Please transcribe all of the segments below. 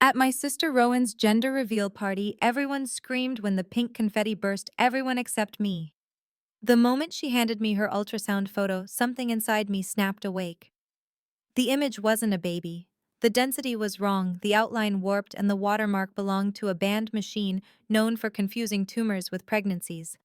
At my sister Rowan's gender reveal party, everyone screamed when the pink confetti burst, everyone except me. The moment she handed me her ultrasound photo, something inside me snapped awake. The image wasn't a baby. The density was wrong, the outline warped, and the watermark belonged to a banned machine known for confusing tumors with pregnancies.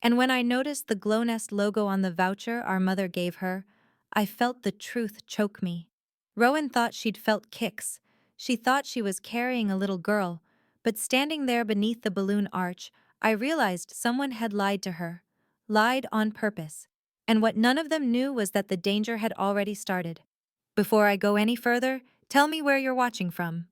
And when I noticed the GlowNest logo on the voucher our mother gave her, I felt the truth choke me. Rowan thought she'd felt kicks. She thought she was carrying a little girl, but standing there beneath the balloon arch, I realized someone had lied to her. Lied on purpose. And what none of them knew was that the danger had already started. Before I go any further, tell me where you're watching from.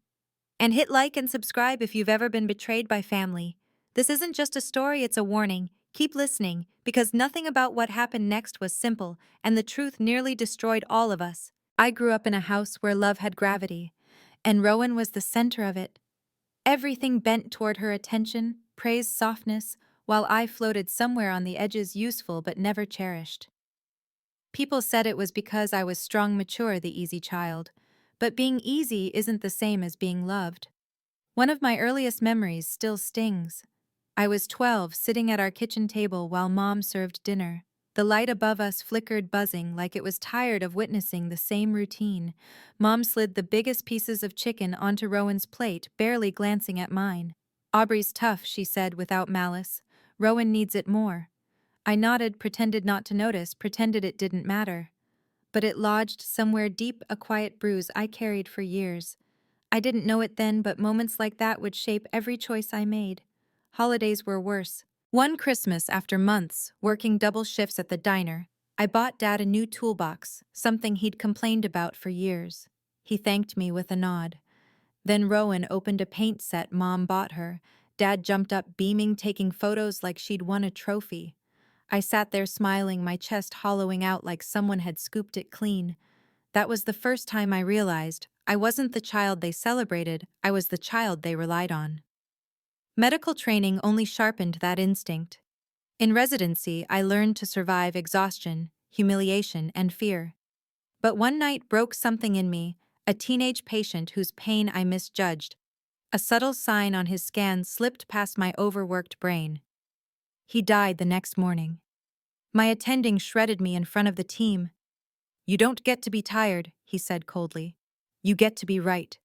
And hit like and subscribe if you've ever been betrayed by family. This isn't just a story, it's a warning. Keep listening, because nothing about what happened next was simple, and the truth nearly destroyed all of us. I grew up in a house where love had gravity, and Rowan was the center of it. Everything bent toward her attention, praised softness, while I floated somewhere on the edges, useful but never cherished. People said it was because I was strong, mature, the easy child. But being easy isn't the same as being loved. One of my earliest memories still stings. I was 12, sitting at our kitchen table while Mom served dinner. The light above us flickered, buzzing like it was tired of witnessing the same routine. Mom slid the biggest pieces of chicken onto Rowan's plate, barely glancing at mine. "Aubrey's tough," she said without malice. "Rowan needs it more." I nodded, pretended not to notice, pretended it didn't matter. But it lodged somewhere deep, a quiet bruise I carried for years. I didn't know it then, but moments like that would shape every choice I made. Holidays were worse. One Christmas, after months, working double shifts at the diner, I bought Dad a new toolbox, something he'd complained about for years. He thanked me with a nod. Then Rowan opened a paint set Mom bought her. Dad jumped up, beaming, taking photos like she'd won a trophy. I sat there smiling, my chest hollowing out like someone had scooped it clean. That was the first time I realized I wasn't the child they celebrated, I was the child they relied on. Medical training only sharpened that instinct. In residency, I learned to survive exhaustion, humiliation, and fear. But one night broke something in me, a teenage patient whose pain I misjudged. A subtle sign on his scan slipped past my overworked brain. He died the next morning. My attending shredded me in front of the team. "You don't get to be tired," he said coldly. "You get to be right."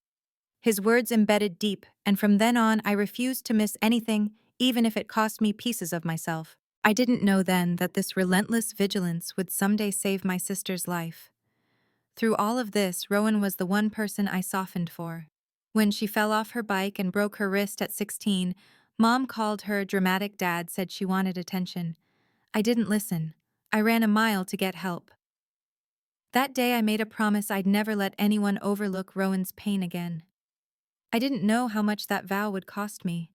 His words embedded deep, and from then on I refused to miss anything, even if it cost me pieces of myself. I didn't know then that this relentless vigilance would someday save my sister's life. Through all of this, Rowan was the one person I softened for. When she fell off her bike and broke her wrist at 16, Mom called her dramatic, Dad said she wanted attention. I didn't listen. I ran a mile to get help. That day I made a promise I'd never let anyone overlook Rowan's pain again. I didn't know how much that vow would cost me.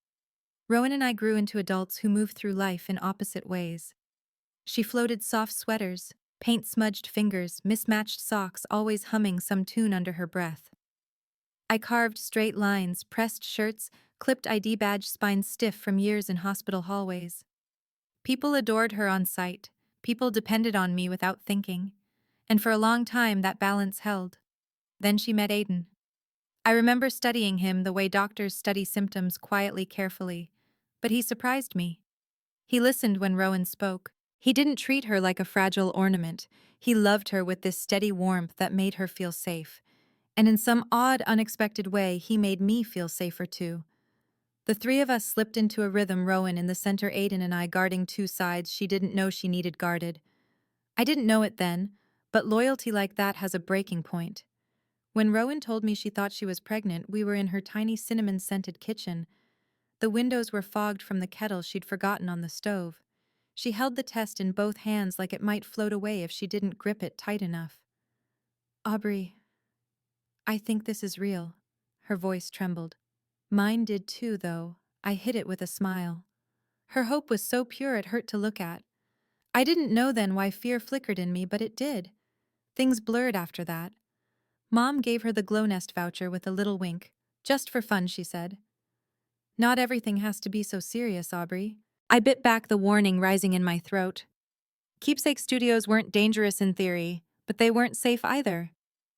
Rowan and I grew into adults who moved through life in opposite ways. She floated soft sweaters, paint-smudged fingers, mismatched socks, always humming some tune under her breath. I carved straight lines, pressed shirts, clipped ID badge spines stiff from years in hospital hallways. People adored her on sight. People depended on me without thinking. And for a long time that balance held. Then she met Aiden. I remember studying him the way doctors study symptoms, quietly, carefully. But he surprised me. He listened when Rowan spoke. He didn't treat her like a fragile ornament. He loved her with this steady warmth that made her feel safe. And in some odd, unexpected way, he made me feel safer too. The three of us slipped into a rhythm, Rowan in the center, Aiden and I guarding two sides she didn't know she needed guarded. I didn't know it then, but loyalty like that has a breaking point. When Rowan told me she thought she was pregnant, we were in her tiny cinnamon-scented kitchen. The windows were fogged from the kettle she'd forgotten on the stove. She held the test in both hands like it might float away if she didn't grip it tight enough. "Aubrey, I think this is real." Her voice trembled. Mine did too, though. I hid it with a smile. Her hope was so pure it hurt to look at. I didn't know then why fear flickered in me, but it did. Things blurred after that. Mom gave her the GlowNest voucher with a little wink. "Just for fun," she said. "Not everything has to be so serious, Aubrey." I bit back, the warning rising in my throat. Keepsake Studios weren't dangerous in theory, but they weren't safe either.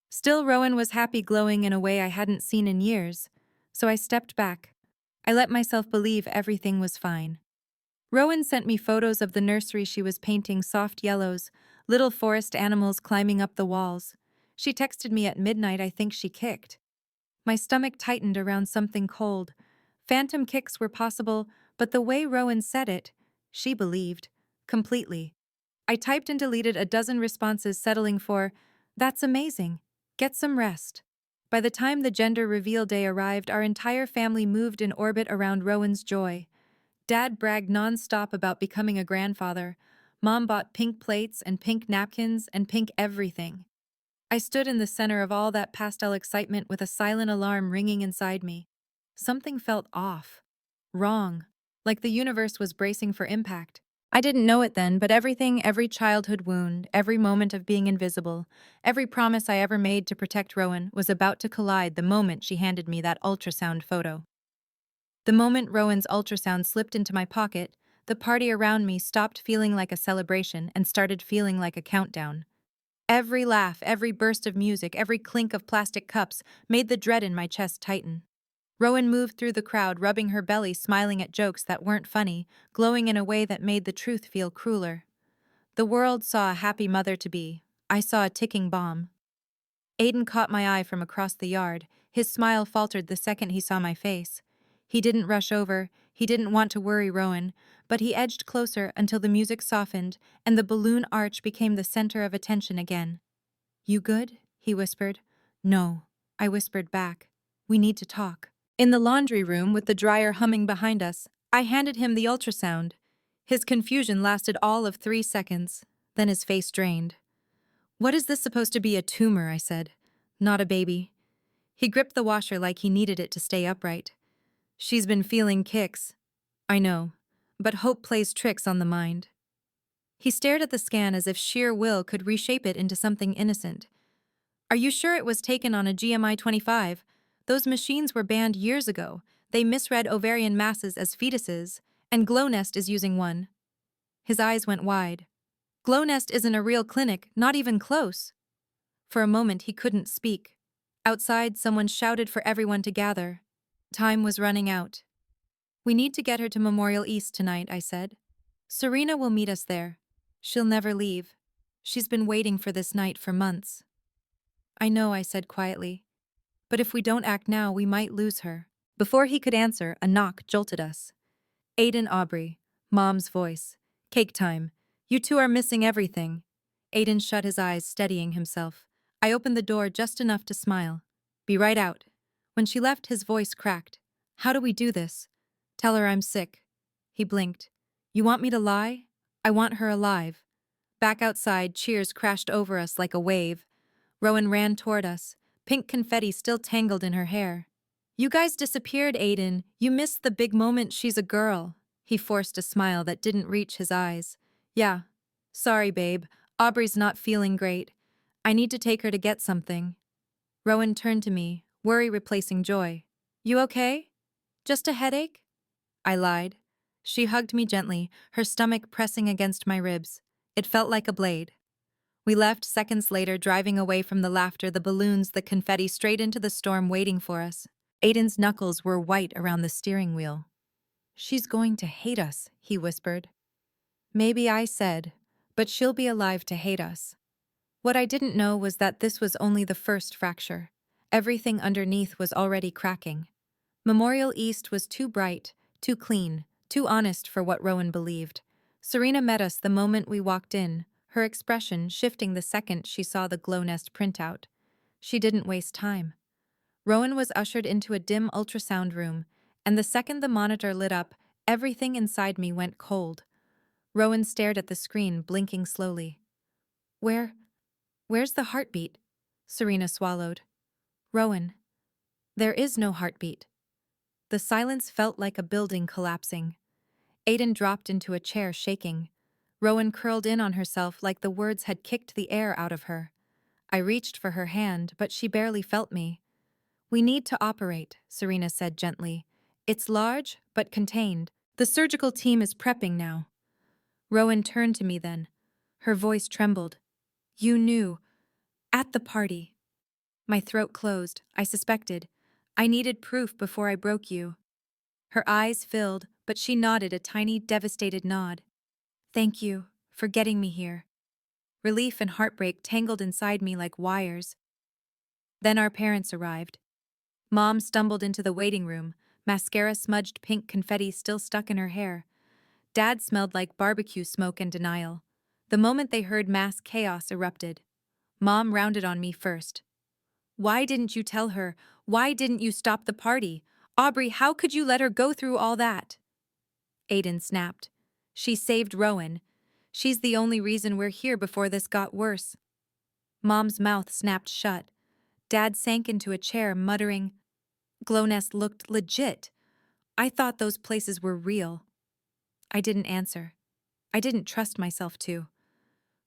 Still, Rowan was happy, glowing in a way I hadn't seen in years. so I stepped back. I let myself believe everything was fine. Rowan sent me photos of the nursery she was painting soft yellows, little forest animals climbing up the walls. She texted me at midnight. I think she kicked. My stomach tightened around something cold. Phantom kicks were possible, but the way Rowan said it, she believed. Completely. I typed and deleted a dozen responses settling for, "That's amazing. Get some rest." By the time the gender reveal day arrived, our entire family moved in orbit around Rowan's joy. Dad bragged nonstop about becoming a grandfather. Mom bought pink plates and pink napkins and pink everything. I stood in the center of all that pastel excitement with a silent alarm ringing inside me. Something felt off. Wrong. Like the universe was bracing for impact. I didn't know it then, but every childhood wound, every moment of being invisible, every promise I ever made to protect Rowan was about to collide the moment she handed me that ultrasound photo. The moment Rowan's ultrasound slipped into my pocket, the party around me stopped feeling like a celebration and started feeling like a countdown. Every laugh, every burst of music, every clink of plastic cups made the dread in my chest tighten. Rowan moved through the crowd, rubbing her belly, smiling at jokes that weren't funny, glowing in a way that made the truth feel crueler. The world saw a happy mother-to-be. I saw a ticking bomb. Aiden caught my eye from across the yard. His smile faltered the second he saw my face. He didn't rush over, he didn't want to worry Rowan, but he edged closer until the music softened and the balloon arch became the center of attention again. "You good?" he whispered. "No," I whispered back. "We need to talk." In the laundry room, with the dryer humming behind us, I handed him the ultrasound. His confusion lasted all of 3 seconds, then his face drained. "What is this supposed to be, a tumor?" I said. "Not a baby." He gripped the washer like he needed it to stay upright. "She's been feeling kicks." "I know, but hope plays tricks on the mind." He stared at the scan as if sheer will could reshape it into something innocent. "Are you sure it was taken on a GMI 25? Those machines were banned years ago. They misread ovarian masses as fetuses, and GlowNest is using one." His eyes went wide. "GlowNest isn't a real clinic, not even close." For a moment he couldn't speak. Outside, someone shouted for everyone to gather. Time was running out. "We need to get her to Memorial East tonight," I said. "Serena will meet us there. She'll never leave. She's been waiting for this night for months." "I know," I said quietly. "But if we don't act now, we might lose her." Before he could answer, a knock jolted us. "Aiden, Aubrey." Mom's voice. "Cake time. You two are missing everything." Aiden shut his eyes, steadying himself. I opened the door just enough to smile. "Be right out." When she left, his voice cracked. "How do we do this?" "Tell her I'm sick." He blinked. "You want me to lie?" "I want her alive." Back outside, cheers crashed over us like a wave. Rowan ran toward us, pink confetti still tangled in her hair. "You guys disappeared, Aiden. You missed the big moment. She's a girl." He forced a smile that didn't reach his eyes. "Yeah. Sorry, babe. Aubrey's not feeling great. I need to take her to get something." Rowan turned to me, worry replacing joy. "You okay? Just a headache?" I lied. She hugged me gently, her stomach pressing against my ribs. It felt like a blade. We left seconds later, driving away from the laughter, the balloons, the confetti, straight into the storm waiting for us. Aiden's knuckles were white around the steering wheel. "She's going to hate us," he whispered. Maybe, I said, "but she'll be alive to hate us." What I didn't know was that this was only the first fracture. Everything underneath was already cracking. Memorial East was too bright, too clean, too honest for what Rowan believed. Serena met us the moment we walked in, her expression shifting the second she saw the GlowNest printout. She didn't waste time. Rowan was ushered into a dim ultrasound room, and the second the monitor lit up, everything inside me went cold. Rowan stared at the screen, blinking slowly. Where's the heartbeat?" Serena swallowed. "Rowan, there is no heartbeat." The silence felt like a building collapsing. Aiden dropped into a chair, shaking. Rowan curled in on herself like the words had kicked the air out of her. I reached for her hand, but she barely felt me. "We need to operate," Serena said gently. "It's large, but contained. The surgical team is prepping now." Rowan turned to me then. Her voice trembled. "You knew. At the party." My throat closed. I suspected. I needed proof before I broke you. Her eyes filled, but she nodded a tiny, devastated nod. Thank you for getting me here. Relief and heartbreak tangled inside me like wires. Then our parents arrived. Mom stumbled into the waiting room, mascara smudged pink confetti still stuck in her hair. Dad smelled like barbecue smoke and denial. The moment they heard mass chaos erupted. Mom rounded on me first. Why didn't you tell her? Why didn't you stop the party? Aubrey, how could you let her go through all that? Aiden snapped. She saved Rowan. She's the only reason we're here before this got worse. Mom's mouth snapped shut. Dad sank into a chair, muttering, Glownest looked legit. I thought those places were real. I didn't answer. I didn't trust myself to.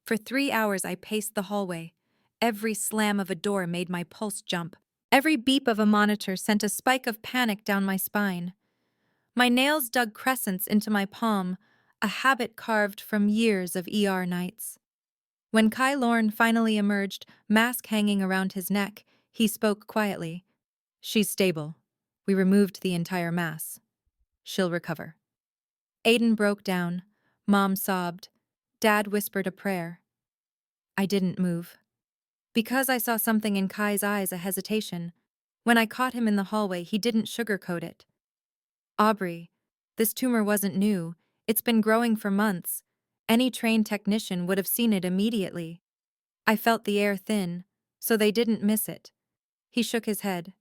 For 3 hours I paced the hallway. Every slam of a door made my pulse jump. Every beep of a monitor sent a spike of panic down my spine. My nails dug crescents into my palm, a habit carved from years of ER nights. When Kai Lorne finally emerged, mask hanging around his neck, he spoke quietly. She's stable. We removed the entire mass. She'll recover. Aiden broke down. Mom sobbed. Dad whispered a prayer. I didn't move. Because I saw something in Kai's eyes, a hesitation. When I caught him in the hallway, he didn't sugarcoat it. Aubrey, this tumor wasn't new. It's been growing for months. Any trained technician would have seen it immediately. I felt the air thin, so they didn't miss it. He shook his head.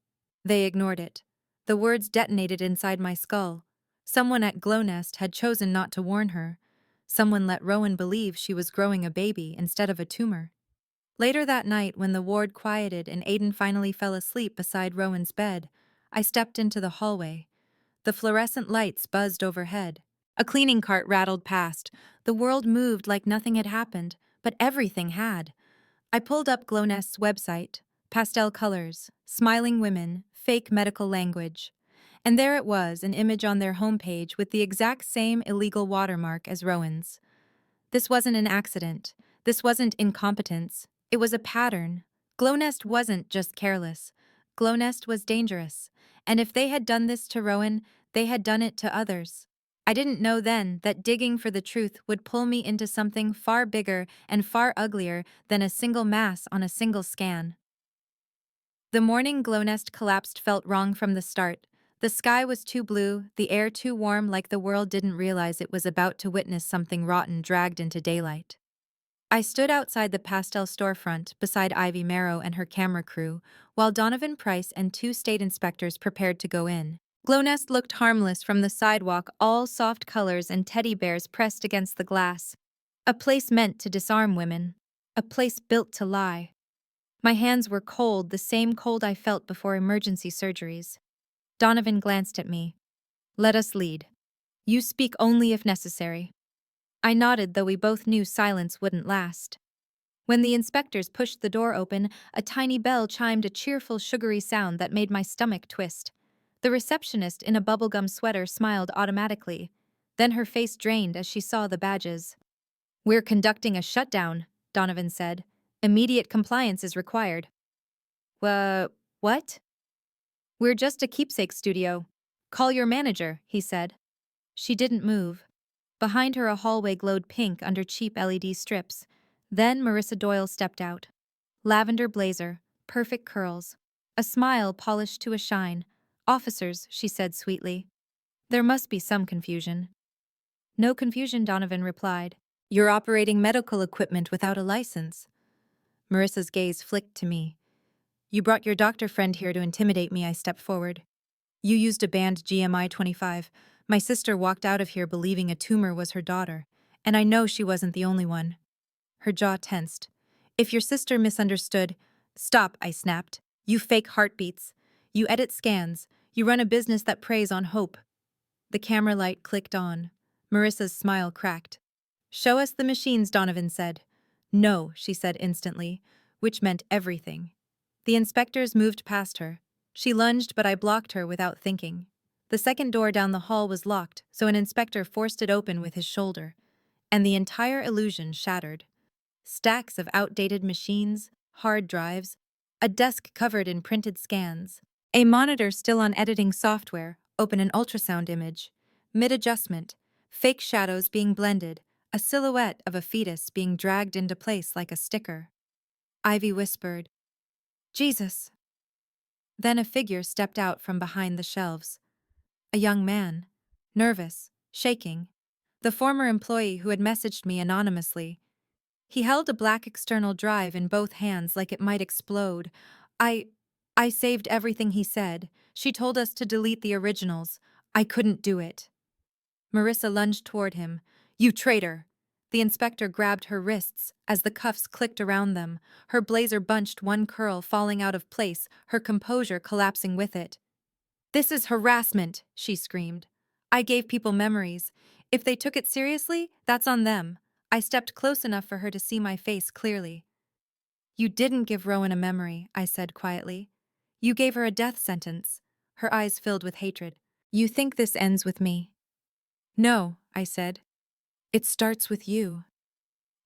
They ignored it. The words detonated inside my skull. Someone at Glownest had chosen not to warn her. Someone let Rowan believe she was growing a baby instead of a tumor. Later that night, when the ward quieted and Aiden finally fell asleep beside Rowan's bed, I stepped into the hallway. The fluorescent lights buzzed overhead. A cleaning cart rattled past. The world moved like nothing had happened, but everything had. I pulled up Glownest's website. Pastel colors, smiling women, fake medical language. And there it was, an image on their homepage with the exact same illegal watermark as Rowan's. This wasn't an accident. This wasn't incompetence. It was a pattern. Glownest wasn't just careless. Glownest was dangerous. And if they had done this to Rowan, they had done it to others. I didn't know then that digging for the truth would pull me into something far bigger and far uglier than a single mass on a single scan. The morning Glownest collapsed felt wrong from the start. The sky was too blue, the air too warm, like the world didn't realize it was about to witness something rotten dragged into daylight. I stood outside the pastel storefront beside Ivy Marrow and her camera crew, while Donovan Price and 2 state inspectors prepared to go in. Glownest looked harmless from the sidewalk, all soft colors and teddy bears pressed against the glass. A place meant to disarm women. A place built to lie. My hands were cold, the same cold I felt before emergency surgeries. Donovan glanced at me. Let us lead. You speak only if necessary. I nodded, though we both knew silence wouldn't last. When the inspectors pushed the door open, a tiny bell chimed a cheerful, sugary sound that made my stomach twist. The receptionist in a bubblegum sweater smiled automatically. Then her face drained as she saw the badges. We're conducting a shutdown, Donovan said. Immediate compliance is required. What? We're just a keepsake studio. Call your manager, he said. She didn't move. Behind her, a hallway glowed pink under cheap LED strips. Then Marissa Doyle stepped out. Lavender blazer, perfect curls, a smile polished to a shine. Officers, she said sweetly. There must be some confusion. No confusion, Donovan replied. You're operating medical equipment without a license. Marissa's gaze flicked to me. You brought your doctor friend here to intimidate me, I stepped forward. You used a banned GMI 25. My sister walked out of here believing a tumor was her daughter, and I know she wasn't the only one. Her jaw tensed. If your sister misunderstood— Stop, I snapped. You fake heartbeats. You edit scans. You run a business that preys on hope. The camera light clicked on. Marissa's smile cracked. Show us the machines, Donovan said. No, she said instantly, which meant everything. The inspectors moved past her. She lunged, but I blocked her without thinking. The second door down the hall was locked, so an inspector forced it open with his shoulder. And the entire illusion shattered. Stacks of outdated machines, hard drives, a desk covered in printed scans. A monitor still on editing software, open an ultrasound image. Mid-adjustment, fake shadows being blended, a silhouette of a fetus being dragged into place like a sticker. Ivy whispered, Jesus. Then a figure stepped out from behind the shelves. A young man. Nervous, shaking. The former employee who had messaged me anonymously. He held a black external drive in both hands like it might explode. I I saved everything he said. She told us to delete the originals. I couldn't do it. Marissa lunged toward him. You traitor! The inspector grabbed her wrists as the cuffs clicked around them, her blazer bunched, one curl falling out of place, her composure collapsing with it. This is harassment, she screamed. I gave people memories. If they took it seriously, that's on them. I stepped close enough for her to see my face clearly. You didn't give Rowan a memory, I said quietly. You gave her a death sentence. Her eyes filled with hatred. You think this ends with me? No, I said. It starts with you.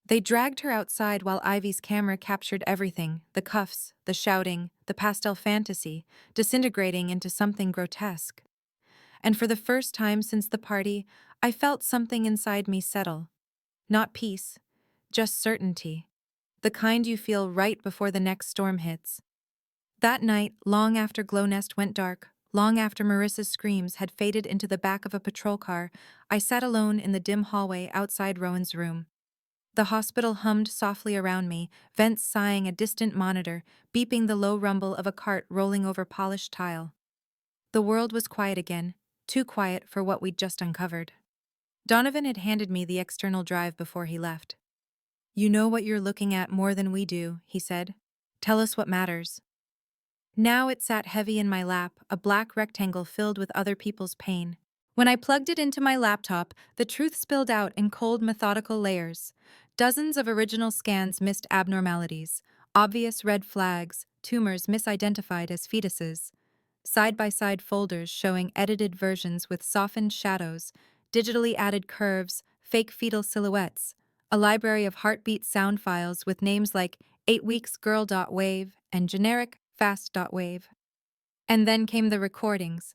They dragged her outside while Ivy's camera captured everything, the cuffs, the shouting, the pastel fantasy, disintegrating into something grotesque. And for the first time since the party, I felt something inside me settle. Not peace, just certainty. The kind you feel right before the next storm hits. That night, long after Glownest went dark, long after Marissa's screams had faded into the back of a patrol car, I sat alone in the dim hallway outside Rowan's room. The hospital hummed softly around me, vents sighing a distant monitor, beeping the low rumble of a cart rolling over polished tile. The world was quiet again, too quiet for what we'd just uncovered. Donovan had handed me the external drive before he left. You know what you're looking at more than we do, he said. Tell us what matters. Now it sat heavy in my lap, a black rectangle filled with other people's pain. When I plugged it into my laptop, the truth spilled out in cold, methodical layers. Dozens of original scans missed abnormalities, obvious red flags, tumors misidentified as fetuses. Side-by-side folders showing edited versions with softened shadows, digitally added curves, fake fetal silhouettes, a library of heartbeat sound files with names like 8weeksgirl.wave and generic fast.wave. And then came the recordings.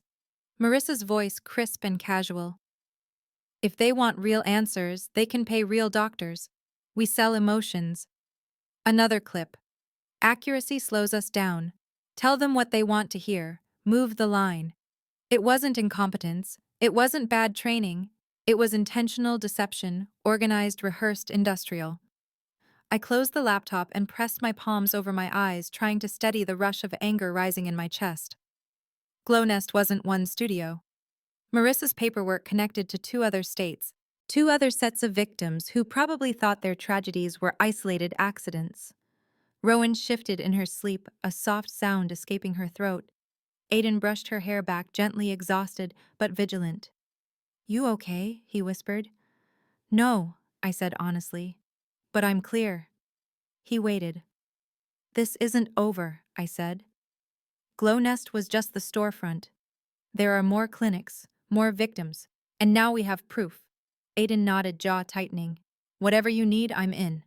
Marissa's voice crisp and casual. If they want real answers, they can pay real doctors. We sell emotions. Another clip. Accuracy slows us down. Tell them what they want to hear. Move the line. It wasn't incompetence. It wasn't bad training. It was intentional deception, organized, rehearsed, industrial. I closed the laptop and pressed my palms over my eyes, trying to steady the rush of anger rising in my chest. Glownest wasn't one studio. Marissa's paperwork connected to two other states, two other sets of victims who probably thought their tragedies were isolated accidents. Rowan shifted in her sleep, a soft sound escaping her throat. Aiden brushed her hair back, gently, exhausted but vigilant. You okay? He whispered. No, I said honestly. But I'm clear. He waited. This isn't over, I said. Glownest was just the storefront. There are more clinics, more victims, and now we have proof. Aiden nodded, jaw tightening. Whatever you need, I'm in.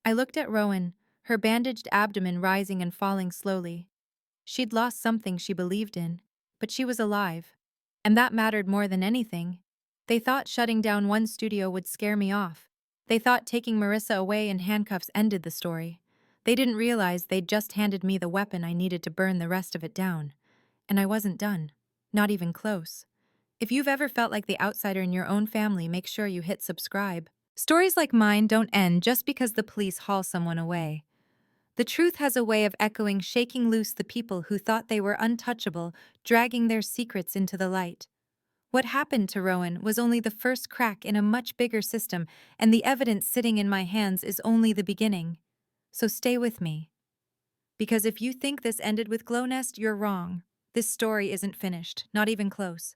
I looked at Rowan, her bandaged abdomen rising and falling slowly. She'd lost something she believed in, but she was alive. And that mattered more than anything. They thought shutting down one studio would scare me off. They thought taking Marissa away in handcuffs ended the story. They didn't realize they'd just handed me the weapon I needed to burn the rest of it down. And I wasn't done. Not even close. If you've ever felt like the outsider in your own family, make sure you hit subscribe. Stories like mine don't end just because the police haul someone away. The truth has a way of echoing, shaking loose the people who thought they were untouchable, dragging their secrets into the light. What happened to Rowan was only the first crack in a much bigger system, and the evidence sitting in my hands is only the beginning. So stay with me. Because if you think this ended with Glownest, you're wrong. This story isn't finished, not even close.